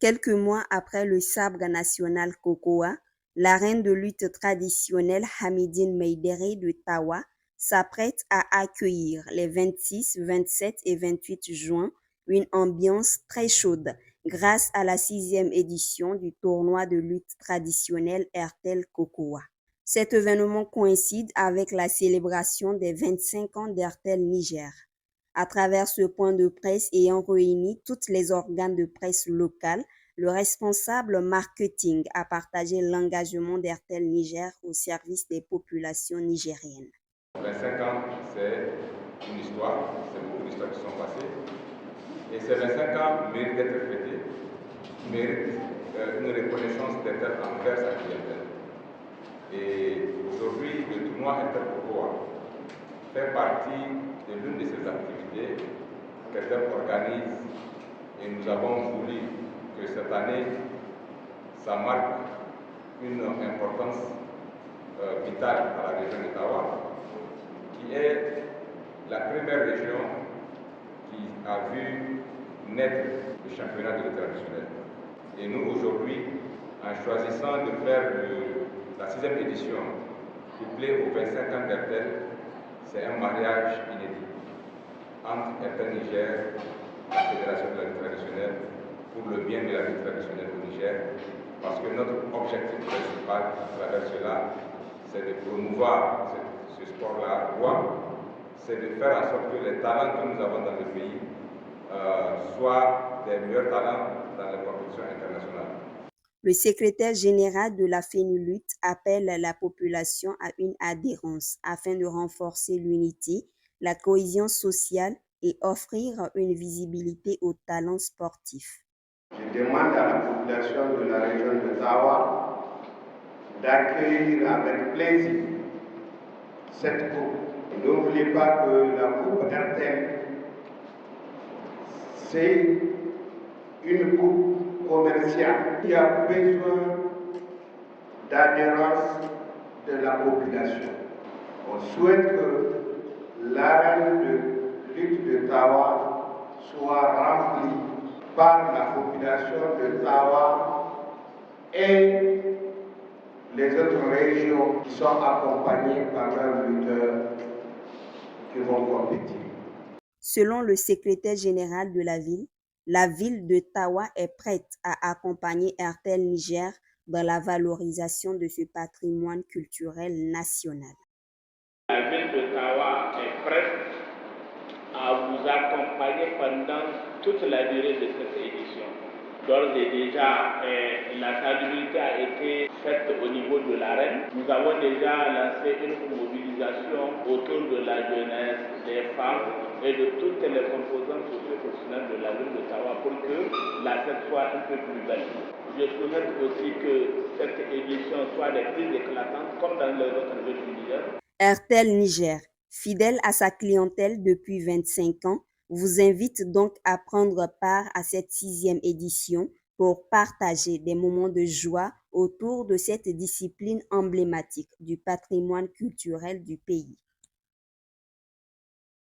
Quelques mois après le sabre national Kokoa, la reine de lutte traditionnelle Hamidine Meïdere de Tawa s'apprête à accueillir les 26, 27 et 28 juin une ambiance très chaude grâce à la 6e édition du tournoi de lutte traditionnelle Ertel Kokoa. Cet événement coïncide avec la célébration des 25 ans d'Ertel Niger. À travers ce point de presse ayant réuni tous les organes de presse locales, le responsable marketing a partagé l'engagement d'Ertel Niger au service des populations nigériennes. 25 ans, c'est une histoire, c'est beaucoup d'histoires qui sont passées. Et ces 25 ans méritent d'être fêtés, méritent une reconnaissance d'Ertel envers sa clientèle. Et aujourd'hui, le tournoi Intercocoa fait partie de l'une de ces activités qu'Ertel organise. Et nous avons voulu que cette année, ça marque une importance vitale à la région de Tawa, qui est la première région qui a vu naître le championnat de lutte traditionnelle. Et nous, aujourd'hui, en choisissant de faire la 6e édition couplée aux 25 ans d'Ertel, c'est un mariage inédit entre Ertel Niger, la Fédération de la lutte traditionnelle, pour le bien de la lutte traditionnelle au Niger, parce que notre objectif principal à travers cela, c'est de promouvoir ce sport-là, c'est de faire en sorte que les talents que nous avons dans le pays soient des meilleurs talents dans les compétitions internationales. Le secrétaire général de la FENULUT appelle la population à une adhérence afin de renforcer l'unité, la cohésion sociale et offrir une visibilité aux talents sportifs. Je demande à la population de la région de Tawa d'accueillir avec plaisir cette coupe. N'oubliez pas que la coupe RTL, c'est une coupe commerciale qui a besoin d'adhérence de la population. On souhaite que l'arène de lutte de Tawa soit remplie par la population de Tawa et les autres régions qui sont accompagnées par leurs lutteurs qui vont compétir. Selon le secrétaire général de la ville de Tawa est prête à accompagner Ertel Niger dans la valorisation de ce patrimoine culturel national. La ville de Tawa est prête à vous accompagner pendant toute la durée de cette édition. D'ores et déjà, la stabilité a été faite au niveau de l'arène. Nous avons déjà lancé une mobilisation autour de la jeunesse, des femmes et de toutes les composantes socio-professionnelles de la ville de Tawa pour que la fête soit un peu plus belle. Je souhaite aussi que cette édition soit des plus éclatantes comme dans les autres villes du Niger. Ertel Niger, fidèle à sa clientèle depuis 25 ans, vous invite donc à prendre part à cette 6e édition pour partager des moments de joie autour de cette discipline emblématique du patrimoine culturel du pays.